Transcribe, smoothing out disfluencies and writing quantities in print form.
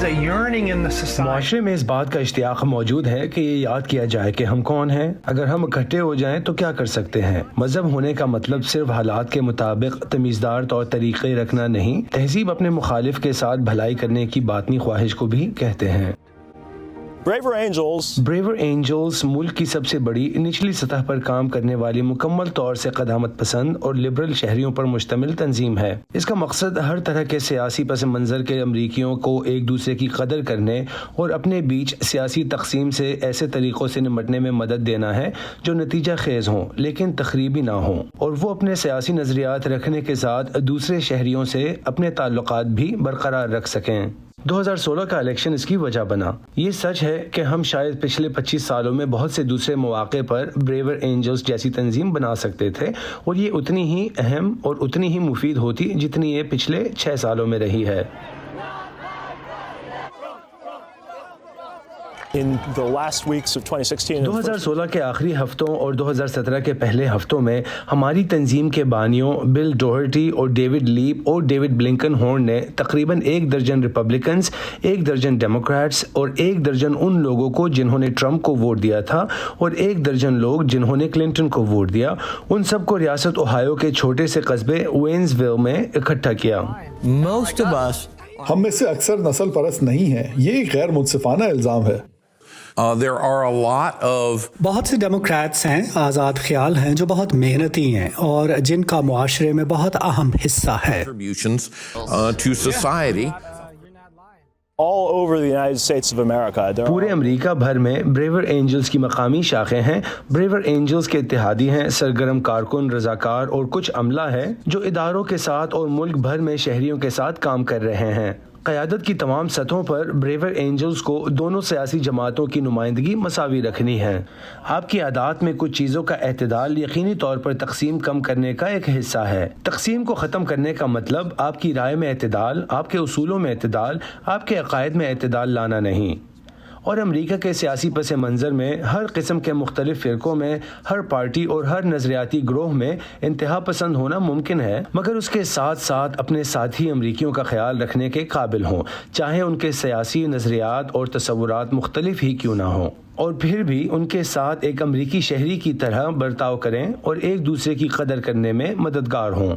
a yearning in the society. معاشرے میں اس بات کا اشتیاق موجود ہے کہ یہ یاد کیا جائے کہ ہم کون ہیں. اگر ہم اکٹھے ہو جائیں تو کیا کر سکتے ہیں. مذہب ہونے کا مطلب صرف حالات کے مطابق تمیزدار طور طریقے رکھنا نہیں. تہذیب اپنے مخالف کے ساتھ بھلائی کرنے کی باطنی خواہش کو بھی کہتے ہیں. بریور اینجلز ملک کی سب سے بڑی نچلی سطح پر کام کرنے والی مکمل طور سے قدامت پسند اور لبرل شہریوں پر مشتمل تنظیم ہے. اس کا مقصد ہر طرح کے سیاسی پس منظر کے امریکیوں کو ایک دوسرے کی قدر کرنے اور اپنے بیچ سیاسی تقسیم سے ایسے طریقوں سے نمٹنے میں مدد دینا ہے جو نتیجہ خیز ہوں لیکن تخریبی نہ ہوں، اور وہ اپنے سیاسی نظریات رکھنے کے ساتھ دوسرے شہریوں سے اپنے تعلقات بھی برقرار رکھ سکیں. 2016 کا الیکشن اس کی وجہ بنا. یہ سچ ہے کہ ہم شاید پچھلے 25 سالوں میں بہت سے دوسرے مواقع پر بریور اینجلز جیسی تنظیم بنا سکتے تھے، اور یہ اتنی ہی اہم اور اتنی ہی مفید ہوتی جتنی یہ پچھلے 6 سالوں میں رہی ہے. In the last weeks of 2016 2016 کے آخری ہفتوں اور 2017 کے پہلے ہفتوں میں ہماری تنظیم کے بانیوں بل ڈوہرٹی اور ڈیوڈ لیپ اور ڈیوڈ بلنکن ہورن نے تقریباً 1 درجن ریپبلکنز، 1 درجن ڈیموکریٹس اور 1 درجن ان لوگوں کو جنہوں نے ٹرمپ کو ووٹ دیا تھا اور 1 درجن لوگ جنہوں نے کلنٹن کو ووٹ دیا، ان سب کو ریاست اوہایو کے چھوٹے سے قصبے وینز ویل میں اکٹھا کیا. ہم میں سے اکثر نسل پرست نہیں ہیں. یہ ایک غیر منصفانہ الزام ہے. There are a lot of بہت سے ڈیموکریٹس ہیں، آزاد خیال ہیں، جو بہت محنتی ہیں اور جن کا معاشرے میں بہت اہم حصہ ہے. contributions to society. all over the United States of America. پورے امریکہ بھر میں بریور اینجلز کی مقامی شاخیں ہیں. بریور اینجلز کے اتحادی ہیں، سرگرم کارکن، رضاکار اور کچھ عملہ ہے جو اداروں کے ساتھ اور ملک بھر میں شہریوں کے ساتھ کام کر رہے ہیں. قیادت کی تمام سطحوں پر بریور اینجلز کو دونوں سیاسی جماعتوں کی نمائندگی مساوی رکھنی ہے. آپ کی عادات میں کچھ چیزوں کا اعتدال یقینی طور پر تقسیم کم کرنے کا ایک حصہ ہے. تقسیم کو ختم کرنے کا مطلب آپ کی رائے میں اعتدال، آپ کے اصولوں میں اعتدال، آپ کے عقائد میں اعتدال لانا نہیں. اور امریکہ کے سیاسی پس منظر میں ہر قسم کے مختلف فرقوں میں، ہر پارٹی اور ہر نظریاتی گروہ میں انتہا پسند ہونا ممکن ہے، مگر اس کے ساتھ ساتھ اپنے ساتھی امریکیوں کا خیال رکھنے کے قابل ہوں، چاہے ان کے سیاسی نظریات اور تصورات مختلف ہی کیوں نہ ہوں، اور پھر بھی ان کے ساتھ ایک امریکی شہری کی طرح برتاؤ کریں اور ایک دوسرے کی قدر کرنے میں مددگار ہوں.